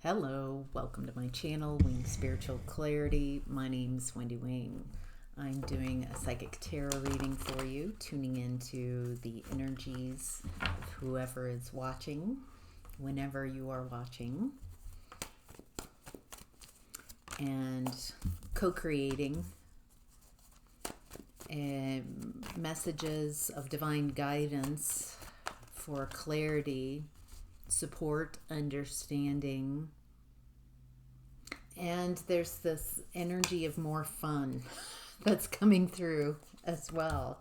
Hello, welcome to my channel, Wing Spiritual Clarity. My name's Wendy Wing. I'm doing a psychic tarot reading for you, tuning into the energies of whoever is watching, whenever you are watching, and co-creating messages of divine guidance for clarity, support, understanding, and there's this energy of more fun that's coming through as well.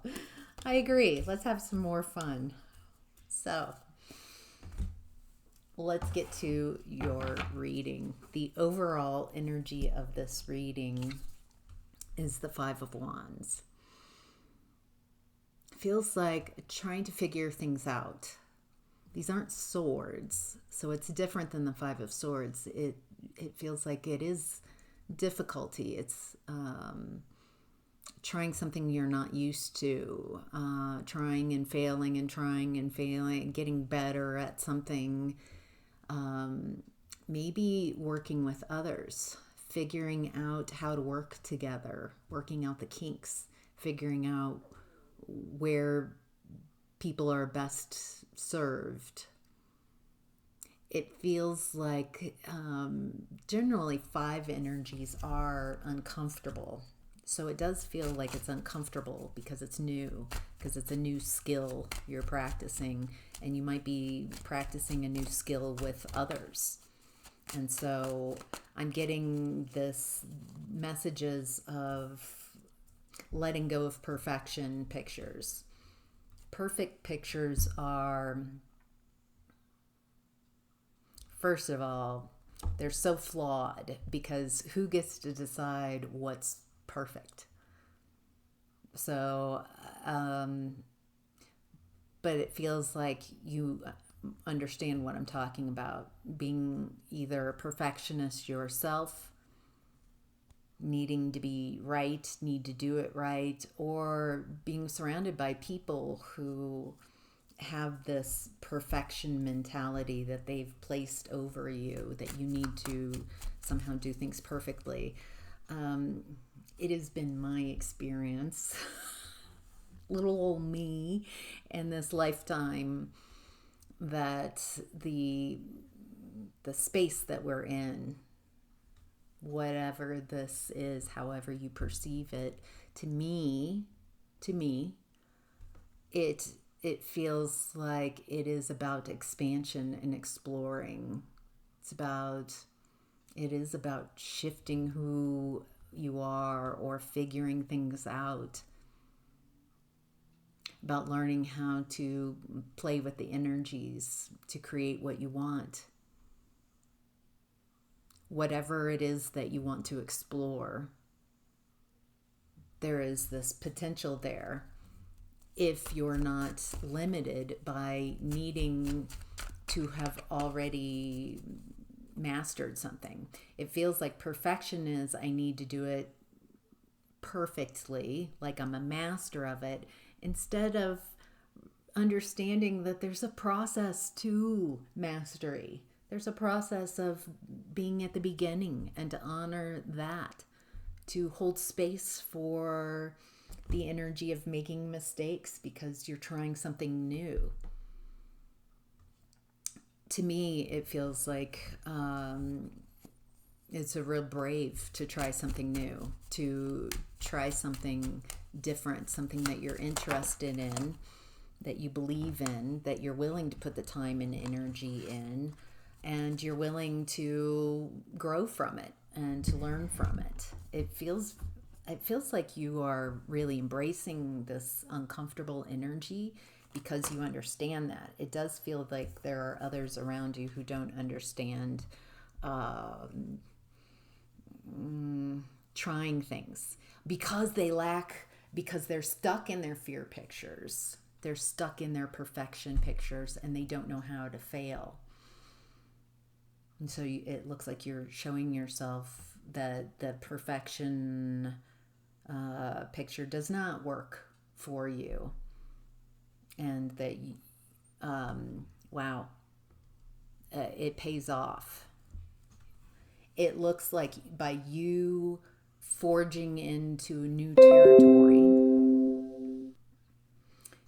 I agree. Let's have some more fun. So, let's get to your reading. The overall energy of this reading is the Five of Wands. Feels like trying to figure things out. These aren't swords, so it's different than the Five of Swords. It feels like it is difficulty. It's trying something you're not used to, trying and failing and trying and failing, getting better at something, maybe working with others, figuring out how to work together, working out the kinks, figuring out where people are best served. It feels like generally five energies are uncomfortable. So it does feel like it's uncomfortable because it's new, because it's a new skill you're practicing, and you might be practicing a new skill with others. And so I'm getting this messages of letting go of perfection pictures. Perfect pictures are, first of all, they're so flawed because who gets to decide what's perfect? So, but it feels like you understand what I'm talking about. Being either a perfectionist yourself, needing to be right, need to do it right, or being surrounded by people who have this perfection mentality that they've placed over you, that you need to somehow do things perfectly. It has been my experience, little old me, in this lifetime, that the space that we're in, whatever this is, however you perceive it, to me, it feels like it is about expansion and exploring. It is about shifting who you are or figuring things out, about learning how to play with the energies to create what you want. Whatever it is that you want to explore, there is this potential there if you're not limited by needing to have already mastered something. It feels like perfection is I need to do it perfectly, like I'm a master of it, instead of understanding that there's a process to mastery. There's a process of being at the beginning, and to honor that, to hold space for the energy of making mistakes because you're trying something new. To me, it feels like it's a real brave to try something new, to try something different, something that you're interested in, that you believe in, that you're willing to put the time and energy in, and you're willing to grow from it and to learn from it. It feels like you are really embracing this uncomfortable energy because you understand that. It does feel like there are others around you who don't understand trying things because they're stuck in their fear pictures. They're stuck in their perfection pictures and they don't know how to fail. And so it looks like you're showing yourself that the perfection picture does not work for you, and that wow, it pays off. it looks like by you forging into a new territory,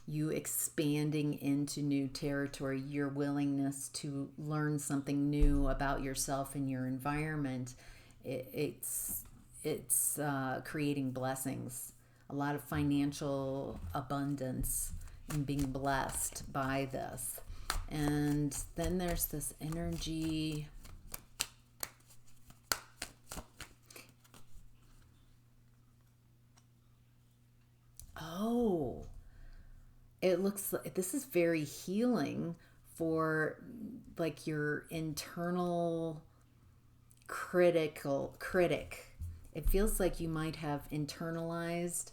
you expanding into new territory, your willingness to learn something new about yourself and your environment, it's creating blessings, a lot of financial abundance, and being blessed by this. And then there's this energy. Oh, it looks like this is very healing for like your internal critic. It feels like you might have internalized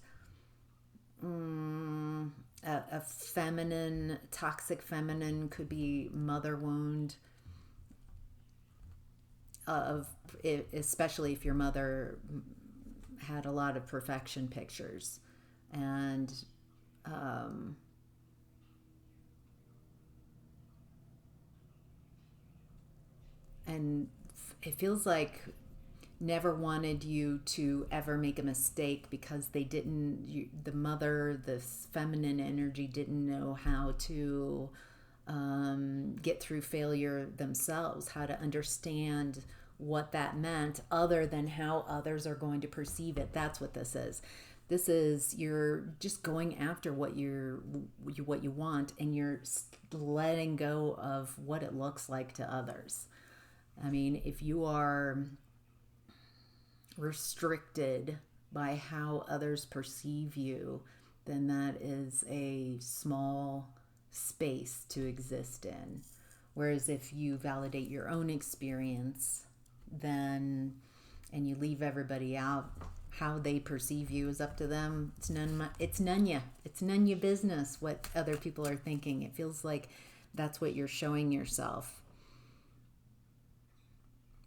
a feminine, toxic feminine, could be mother wound of, especially if your mother had a lot of perfection pictures. And um, and it feels like never wanted you to ever make a mistake because they didn't, the mother, this feminine energy, didn't know how to get through failure themselves, how to understand what that meant other than how others are going to perceive it. That's what this is. This is, you're just going after what what you want, and you're letting go of what it looks like to others. I mean, if you are restricted by how others perceive you, then that is a small space to exist in. Whereas if you validate your own experience, then, and you leave everybody out, how they perceive you is up to them. It's none your business what other people are thinking. It feels like that's what you're showing yourself.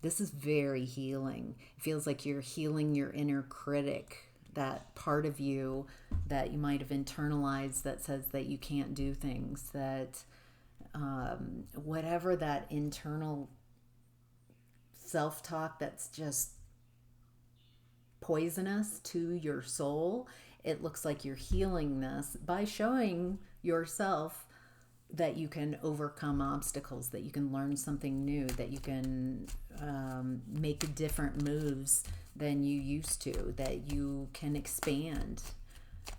This is very healing. It feels like you're healing your inner critic, that part of you that you might have internalized that says that you can't do things, that whatever that internal self-talk that's just poisonous to your soul. It looks like you're healing this by showing yourself that you can overcome obstacles, that you can learn something new, that you can make different moves than you used to, that you can expand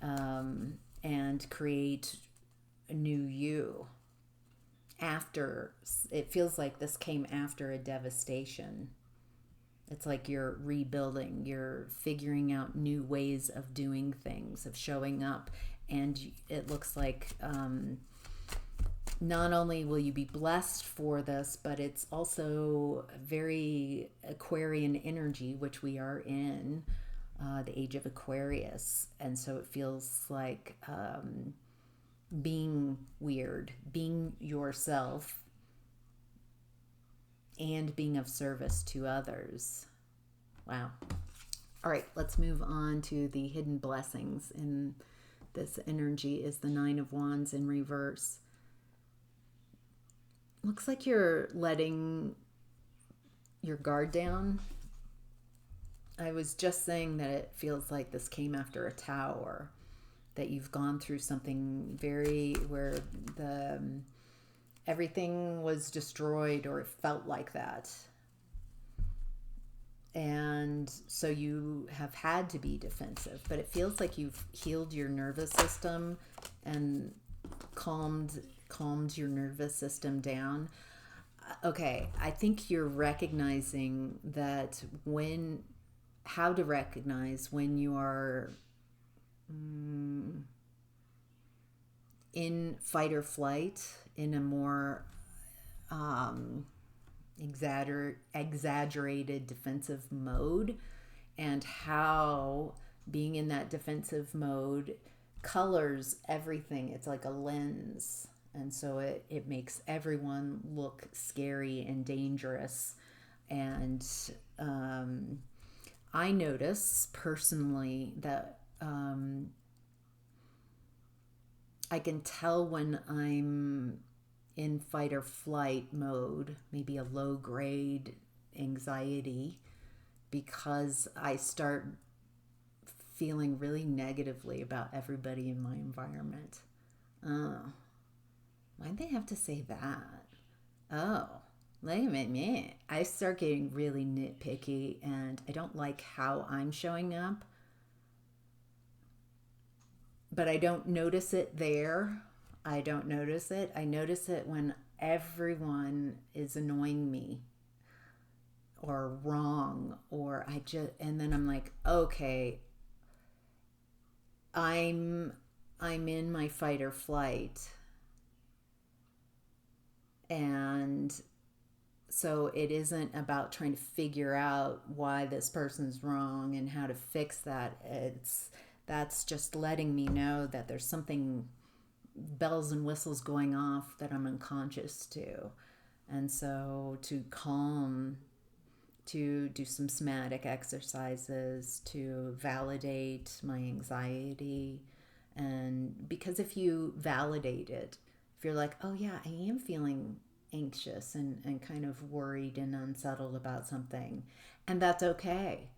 and create a new you. After, it feels like this came after a devastation. It's like you're rebuilding, you're figuring out new ways of doing things, of showing up. And it looks like not only will you be blessed for this, but it's also very Aquarian energy, which we are in the age of Aquarius. And so it feels like being weird, being yourself, and being of service to others. Wow. All right, let's move on to the hidden blessings. In this energy is the Nine of Wands in reverse. Looks like you're letting your guard down. I was just saying that it feels like this came after a tower, that you've gone through something very, where the everything was destroyed, or it felt like that. And so you have had to be defensive, but it feels like you've healed your nervous system and calmed your nervous system down. Okay, I think you're recognizing that how to recognize when you are in fight or flight, in a more exaggerated defensive mode, and how being in that defensive mode colors everything. It's like a lens. And so it makes everyone look scary and dangerous. And I notice personally that I can tell when I'm in fight or flight mode, maybe a low grade anxiety because I start feeling really negatively about everybody in my environment. Oh, why'd they have to say that? Oh, wait a minute. I start getting really nitpicky and I don't like how I'm showing up, but I don't notice it there. I don't notice it. I notice it when everyone is annoying me or wrong, or and then I'm like, okay, I'm in my fight or flight, and so it isn't about trying to figure out why this person's wrong and how to fix that. That's just letting me know that there's something, bells and whistles going off that I'm unconscious to. And so to calm, to do some somatic exercises to validate my anxiety. And because if you validate it, if you're like, oh yeah, I am feeling anxious and kind of worried and unsettled about something, and that's okay.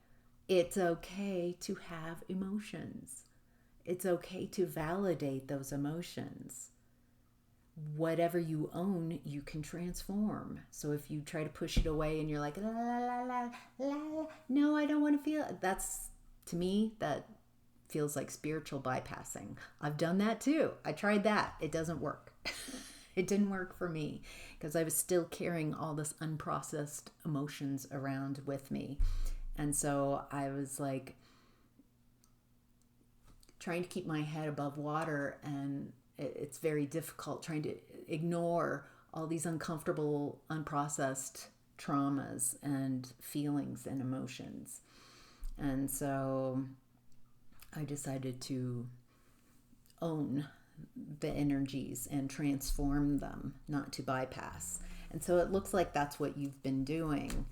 It's okay to have emotions. It's okay to validate those emotions. Whatever you own, you can transform. So if you try to push it away and you're like, la, la, la, la, la, no, I don't want to feel it. That's, to me, that feels like spiritual bypassing. I've done that too. I tried that. It doesn't work. It didn't work for me because I was still carrying all this unprocessed emotions around with me. And so I was like trying to keep my head above water, and it's very difficult trying to ignore all these uncomfortable, unprocessed traumas and feelings and emotions. And so I decided to own the energies and transform them, not to bypass. And so it looks like that's what you've been doing.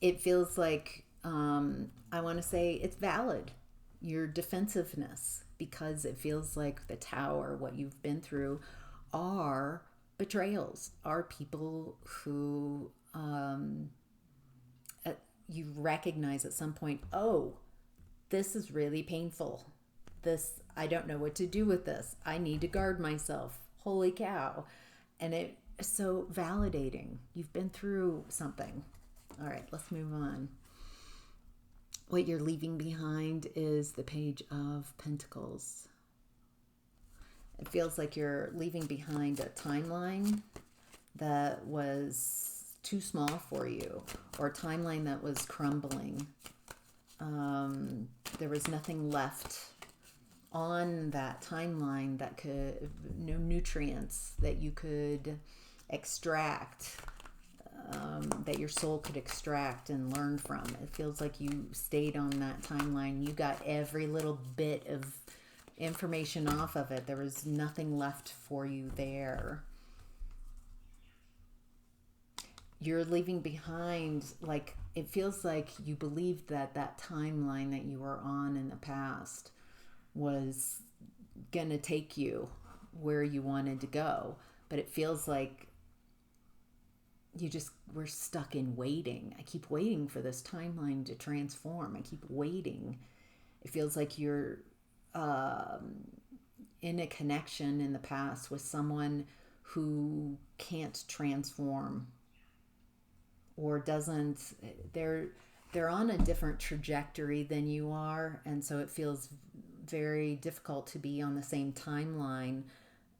It feels like, I want to say it's valid, your defensiveness, because it feels like the tower, what you've been through, are betrayals, are people who you recognize at some point, oh, this is really painful. This, I don't know what to do with this. I need to guard myself. Holy cow. And it's so validating. You've been through something. All right, let's move on. What you're leaving behind is the Page of Pentacles. It feels like you're leaving behind a timeline that was too small for you, or a timeline that was crumbling. There was nothing left on that timeline that could, no nutrients that you could extract, that your soul could extract and learn from. It feels like you stayed on that timeline. You got every little bit of information off of it. There was nothing left for you there. You're leaving behind, like, it feels like you believed that that timeline that you were on in the past was going to take you where you wanted to go. But it feels like you just were stuck in waiting. I keep waiting for this timeline to transform. I keep waiting. It feels like you're in a connection in the past with someone who can't transform, or doesn't, they're on a different trajectory than you are, and so it feels very difficult to be on the same timeline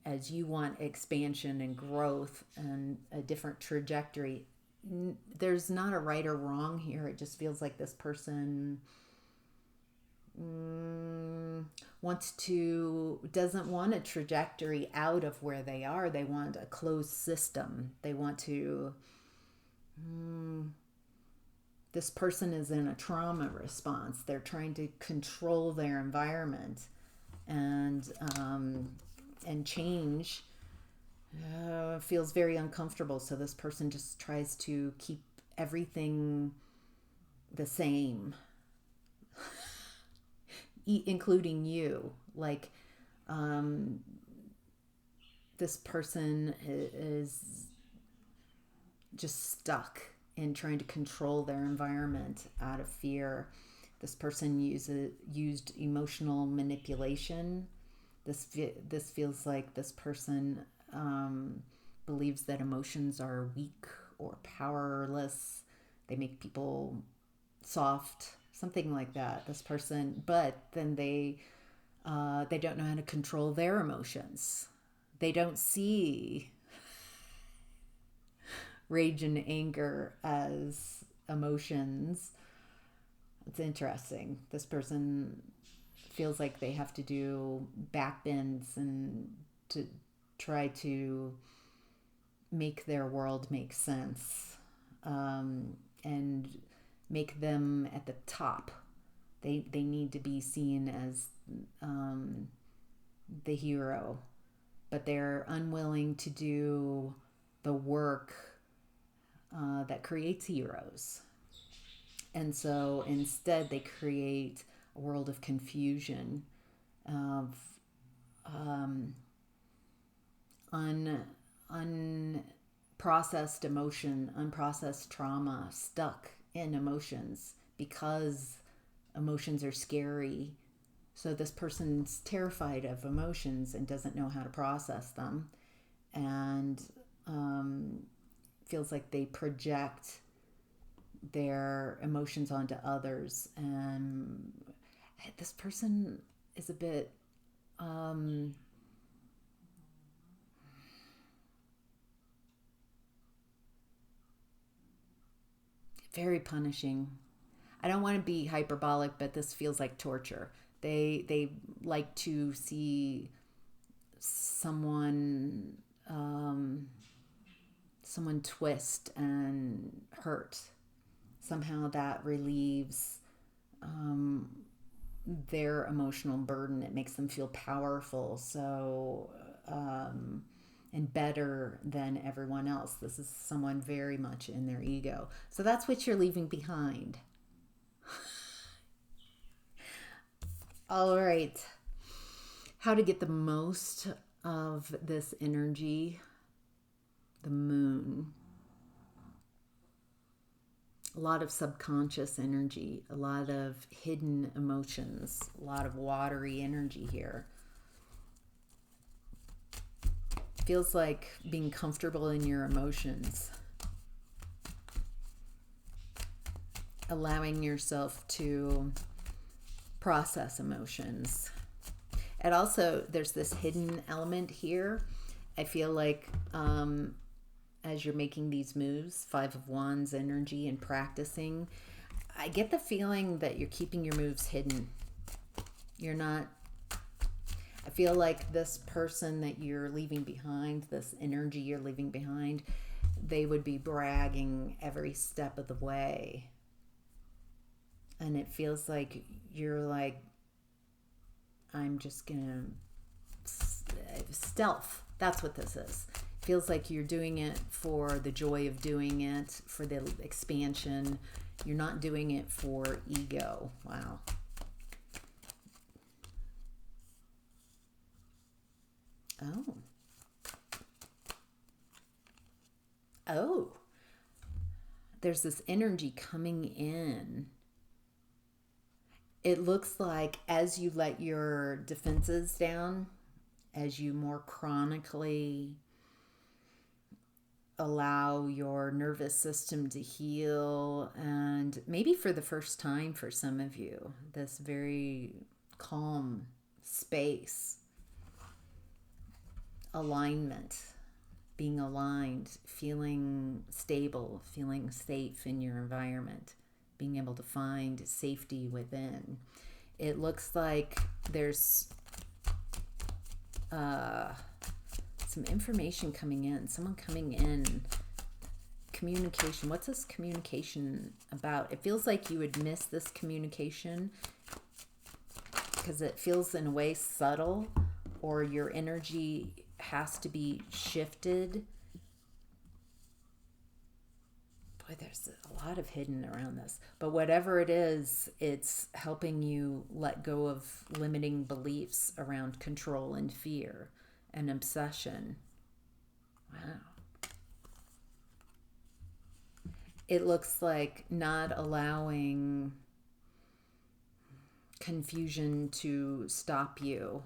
as you want expansion and growth and a different trajectory. There's not a right or wrong here. It just feels like this person doesn't want a trajectory out of where they are. They want a closed system. They want to, this person is in a trauma response. They're trying to control their environment, and change feels very uncomfortable. So this person just tries to keep everything the same, including you. Like, this person is just stuck in trying to control their environment out of fear. This person used emotional manipulation. This feels like this person believes that emotions are weak or powerless. They make people soft, something like that. This person, but then they don't know how to control their emotions. They don't see rage and anger as emotions. It's interesting. This person feels like they have to do backbends and to try to make their world make sense, and make them at the top. They need to be seen as the hero, but they're unwilling to do the work that creates heroes. And so instead, they create a world of confusion, of unprocessed emotion, unprocessed trauma, stuck in emotions because emotions are scary. So this person's terrified of emotions and doesn't know how to process them, and feels like they project their emotions onto others. And this person is a bit very punishing. I don't want to be hyperbolic, but this feels like torture. They like to see someone someone twist and hurt. Somehow that relieves their emotional burden. It makes them feel powerful. So and better than everyone else. This is someone very much in their ego. So that's what you're leaving behind. All right. How to get the most of this energy? The moon. A lot of subconscious energy, a lot of hidden emotions, a lot of watery energy here. Feels like being comfortable in your emotions. Allowing yourself to process emotions. And also, there's this hidden element here. I feel like as you're making these moves, Five of Wands energy and practicing, I get the feeling that you're keeping your moves hidden. You're not, I feel like this person that you're leaving behind, this energy you're leaving behind, they would be bragging every step of the way. And it feels like you're like, I'm just gonna stealth. That's what this is. Feels like you're doing it for the joy of doing it, for the expansion. You're not doing it for ego. Wow. Oh. Oh. There's this energy coming in. It looks like as you let your defenses down, as you more chronically allow your nervous system to heal, and maybe for the first time for some of you, this very calm space, alignment, being aligned, feeling stable, feeling safe in your environment, being able to find safety within. It looks like there's some information coming in, someone coming in, communication. What's this communication about? It feels like you would miss this communication because it feels in a way subtle, or your energy has to be shifted. Boy, there's a lot of hidden around this. But whatever it is, it's helping you let go of limiting beliefs around control and fear and obsession. Wow. it looks like not allowing confusion to stop you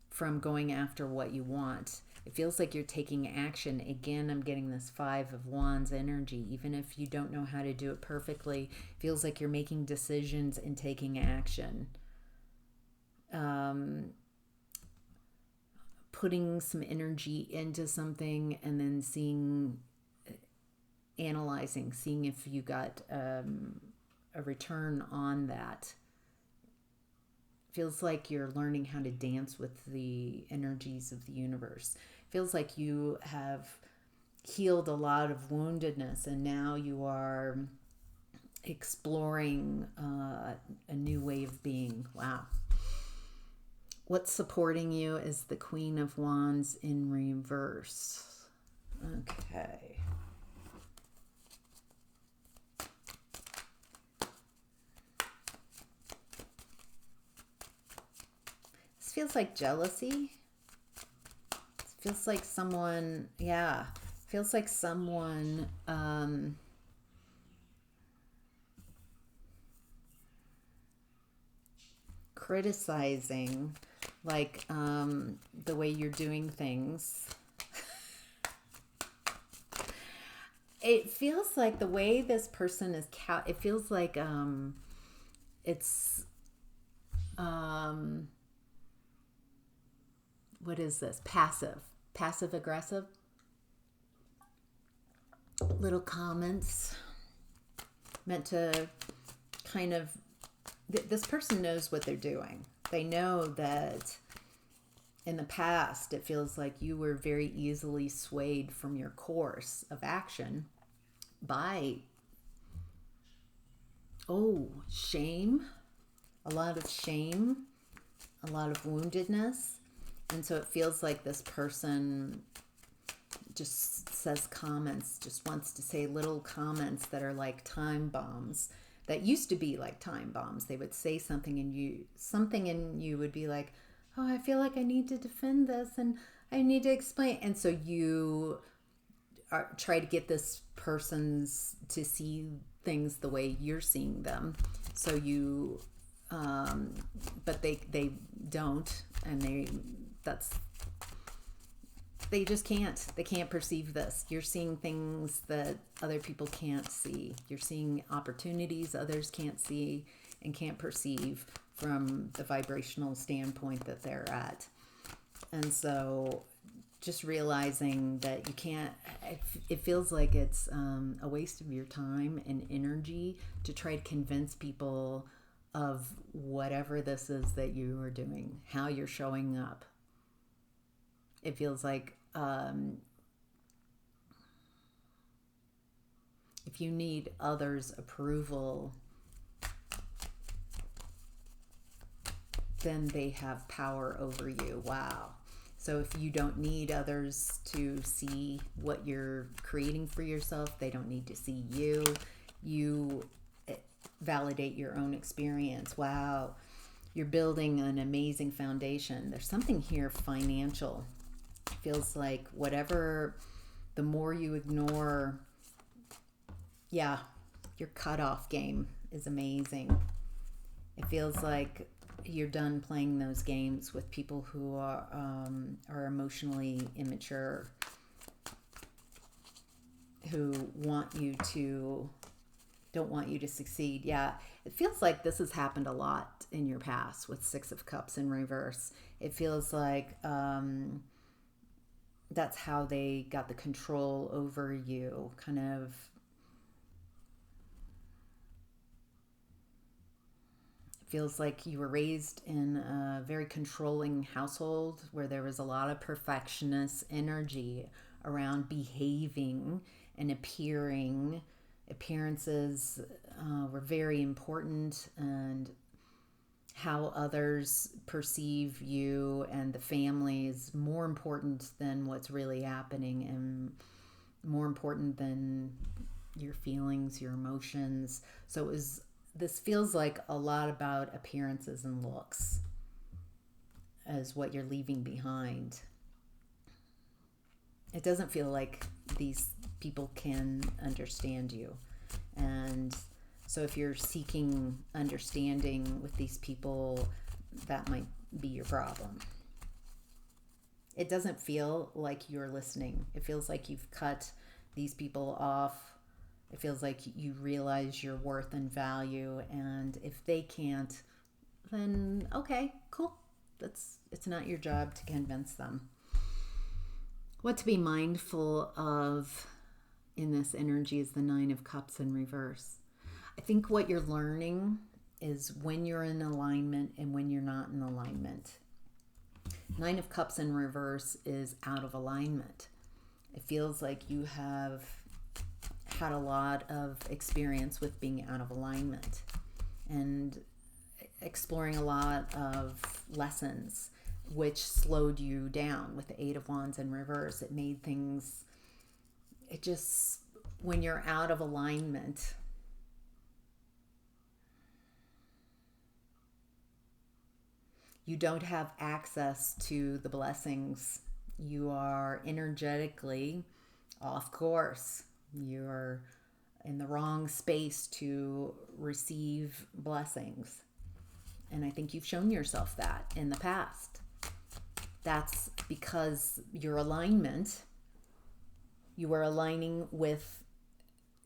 from going after what you want. It feels like you're taking action. Again, I'm getting this Five of Wands energy. Even if you don't know how to do it perfectly, it feels like you're making decisions and taking action. Putting some energy into something and then analyzing, seeing if you got a return on that. Feels like you're learning how to dance with the energies of the universe. Feels like you have healed a lot of woundedness and now you are exploring a new way of being. Wow. What's supporting you is the Queen of Wands in reverse. Okay. This feels like jealousy. It feels like someone, feels like someone criticizing, like the way you're doing things. It feels like the way this person is it feels like it's what is this? Passive aggressive. Little comments meant to kind of, this person knows what they're doing. They know that in the past, it feels like you were very easily swayed from your course of action by, shame, a lot of shame, a lot of woundedness. And so it feels like this person just says comments, just wants to say little comments that are like time bombs. That used to be like time bombs. They would say something and you would be like, oh, I feel like I need to defend this and I need to explain. And so you try to get this person's to see things the way you're seeing them. So you, but they don't, and they just can't. They can't perceive this. You're seeing things that other people can't see. You're seeing opportunities others can't see and can't perceive from the vibrational standpoint that they're at. And so just realizing that you can't, it feels like it's a waste of your time and energy to try to convince people of whatever this is that you are doing, how you're showing up. It feels like if you need others' approval, then they have power over you. Wow. So if you don't need others to see what you're creating for yourself, they don't need to see you. You validate your own experience. Wow. You're building an amazing foundation. There's something here financial. It feels like whatever, the more you ignore, your cutoff game is amazing. It feels like you're done playing those games with people who are emotionally immature, who don't want you to succeed. Yeah, it feels like this has happened a lot in your past with Six of Cups in reverse. It feels like that's how they got the control over you, kind of. Feels like you were raised in a very controlling household where there was a lot of perfectionist energy around behaving and appearing. Appearances were very important, and how others perceive you and the family is more important than what's really happening, and more important than your feelings, your emotions. So this feels like a lot about appearances and looks as what you're leaving behind. It doesn't feel like these people can understand you. And so if you're seeking understanding with these people, that might be your problem. It doesn't feel like you're listening. It feels like you've cut these people off. It feels like you realize your worth and value, and if they can't, then okay, cool. It's not your job to convince them. What to be mindful of in this energy is the Nine of Cups in reverse. I think what you're learning is when you're in alignment and when you're not in alignment. Nine of Cups in reverse is out of alignment. It feels like you have had a lot of experience with being out of alignment and exploring a lot of lessons, which slowed you down. With the Eight of Wands in reverse, it made things, it just, when you're out of alignment, you don't have access to the blessings. You are energetically off course. You're in the wrong space to receive blessings. And I think you've shown yourself that in the past. That's because your alignment, you are aligning with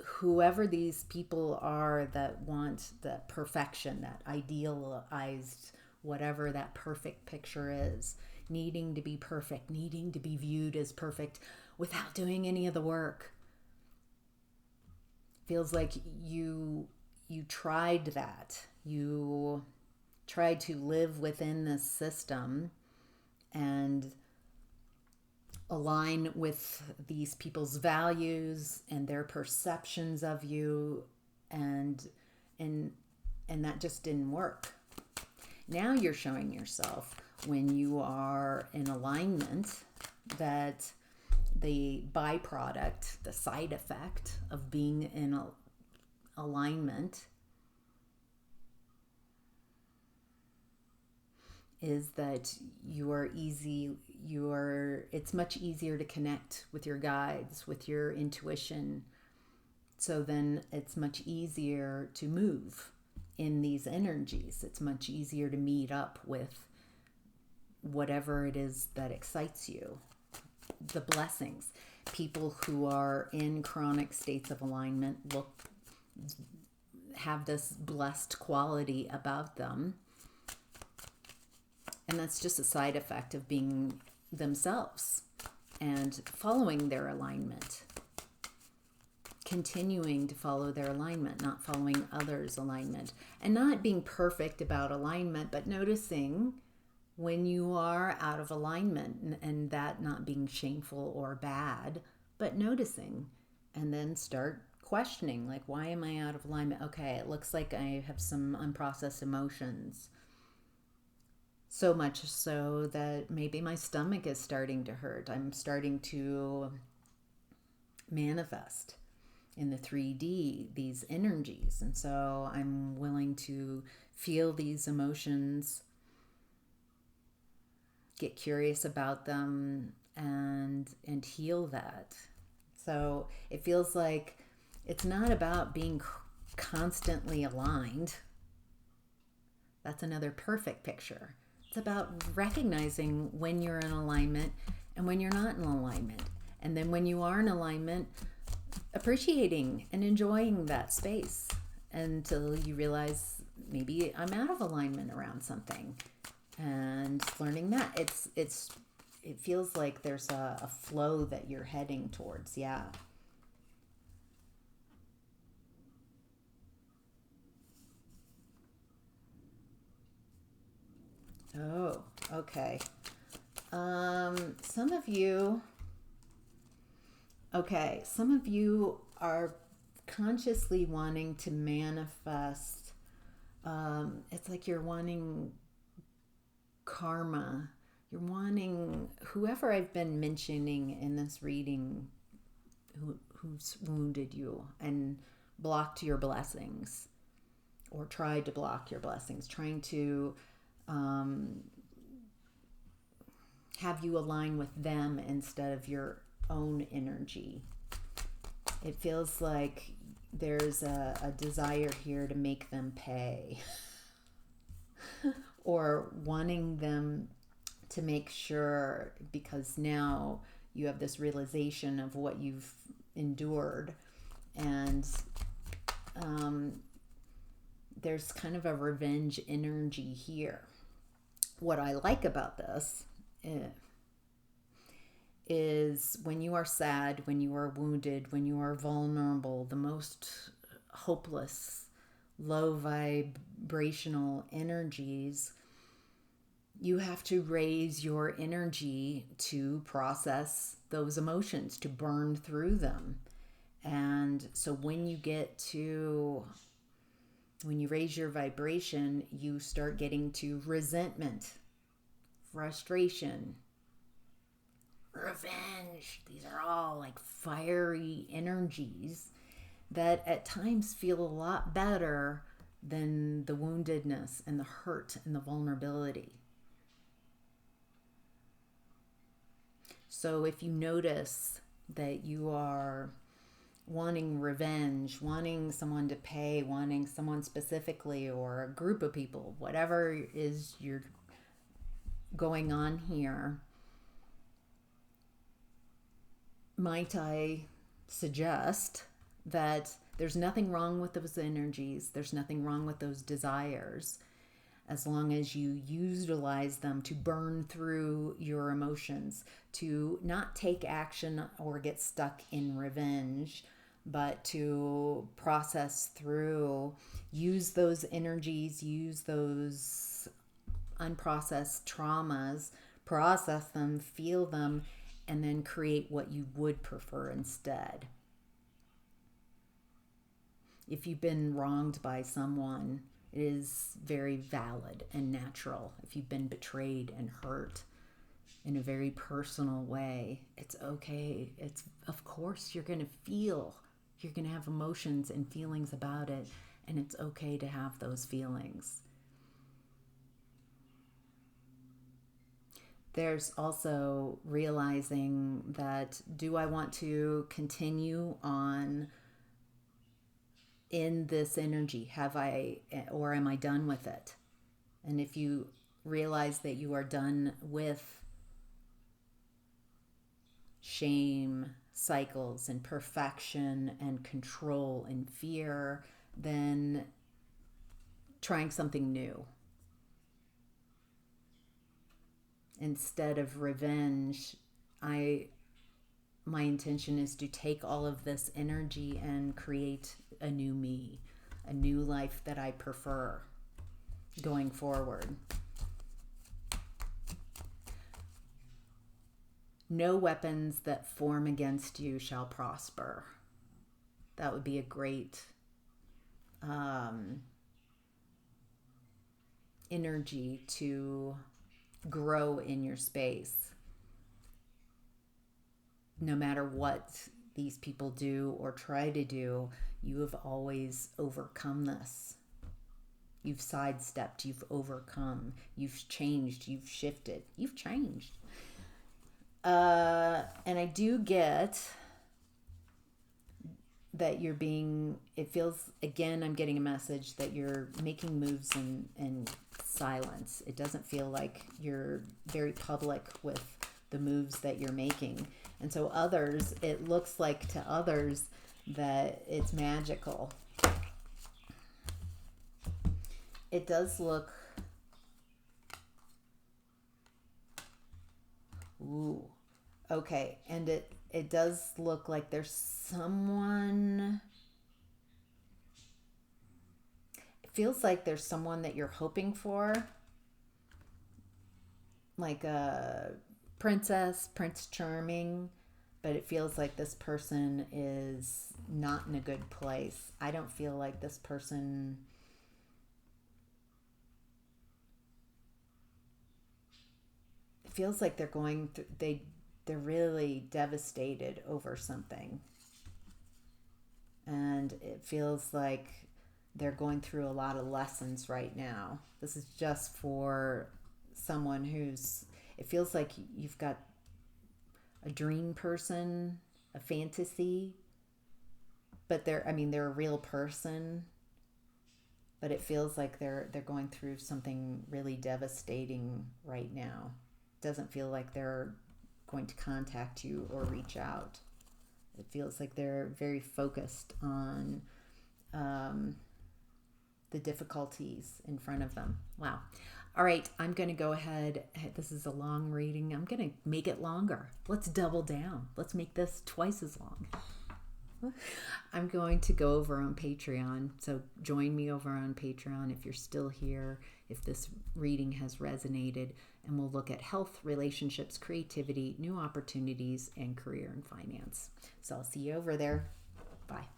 whoever these people are that want that perfection, that idealized, whatever that perfect picture is, needing to be perfect, needing to be viewed as perfect without doing any of the work. Feels like you tried that. You tried to live within this system and align with these people's values and their perceptions of you, and that just didn't work. Now you're showing yourself, when you are in alignment, that the byproduct, the side effect of being in alignment is that it's much easier to connect with your guides, with your intuition. So then it's much easier to move in these energies. It's much easier to meet up with whatever it is that excites you. The blessings. People who are in chronic states of alignment have this blessed quality about them. And that's just a side effect of being themselves and following their alignment. Continuing to follow their alignment, not following others' alignment. And not being perfect about alignment, but noticing when you are out of alignment, and that not being shameful or bad, but noticing, and then start questioning, like, why am I out of alignment? Okay, it looks like I have some unprocessed emotions. So much so that maybe my stomach is starting to hurt. I'm starting to manifest in the 3D these energies. And so I'm willing to feel these emotions, get curious about them, and heal that. So it feels like it's not about being constantly aligned. That's another perfect picture. It's about recognizing when you're in alignment and when you're not in alignment. And then when you are in alignment, appreciating and enjoying that space until you realize maybe I'm out of alignment around something, and learning that it feels like there's a flow that you're heading towards. Yeah. Oh, okay. Some of you are consciously wanting to manifest. It's like you're wanting karma. You're wanting whoever I've been mentioning in this reading who's wounded you and blocked your blessings, or tried to block your blessings, trying to have you align with them instead of your own energy. It feels like there's a desire here to make them pay or wanting them to make sure, because now you have this realization of what you've endured, and there's kind of a revenge energy here. What I like about this is when you are sad, when you are wounded, when you are vulnerable, the most hopeless, low vibrational energies, you have to raise your energy to process those emotions, to burn through them. And so when you raise your vibration, you start getting to resentment, frustration, revenge. These are all like fiery energies that at times feel a lot better than the woundedness and the hurt and the vulnerability. So if you notice that you are wanting revenge, wanting someone to pay, wanting someone specifically or a group of people, whatever is you're going on here, might I suggest that there's nothing wrong with those energies, there's nothing wrong with those desires, as long as you utilize them to burn through your emotions, to not take action or get stuck in revenge, but to process through, use those energies, use those unprocessed traumas, process them, feel them, and then create what you would prefer instead. If you've been wronged by someone, it is very valid and natural. If you've been betrayed and hurt in a very personal way, it's okay. Of course you're going to feel, you're going to have emotions and feelings about it, and it's okay to have those feelings. There's also realizing that, do I want to continue on in this energy? Or am I done with it? And if you realize that you are done with shame cycles and perfection and control and fear, then trying something new. Instead of revenge, my intention is to take all of this energy and create a new me, a new life that I prefer going forward. No weapons that form against you shall prosper. That would be a great energy to grow in your space. No matter what these people do or try to do, you have always overcome this. You've sidestepped, you've overcome, you've changed, you've shifted, you've changed. And I do get that it feels, again, I'm getting a message that you're making moves in silence. It doesn't feel like you're very public with the moves that you're making. And so it looks like to others that it's magical. It does look, ooh, okay, and it does look like there's someone, it feels like there's someone that you're hoping for, like a princess, Prince Charming, but it feels like this person is not in a good place. I don't feel like this person, it feels like they're going through, they're really devastated over something. And it feels like they're going through a lot of lessons right now. This is just for someone it feels like you've got a dream person, a fantasy, but they're a real person, but it feels like they're going through something really devastating right now. Doesn't feel like they're going to contact you or reach out. It feels like they're very focused on the difficulties in front of them. Wow. All right, I'm going to go ahead. This is a long reading. I'm going to make it longer. Let's double down. Let's make this twice as long. I'm going to go over on Patreon. So join me over on Patreon if you're still here, if this reading has resonated, and we'll look at health, relationships, creativity, new opportunities, and career and finance. So I'll see you over there. Bye.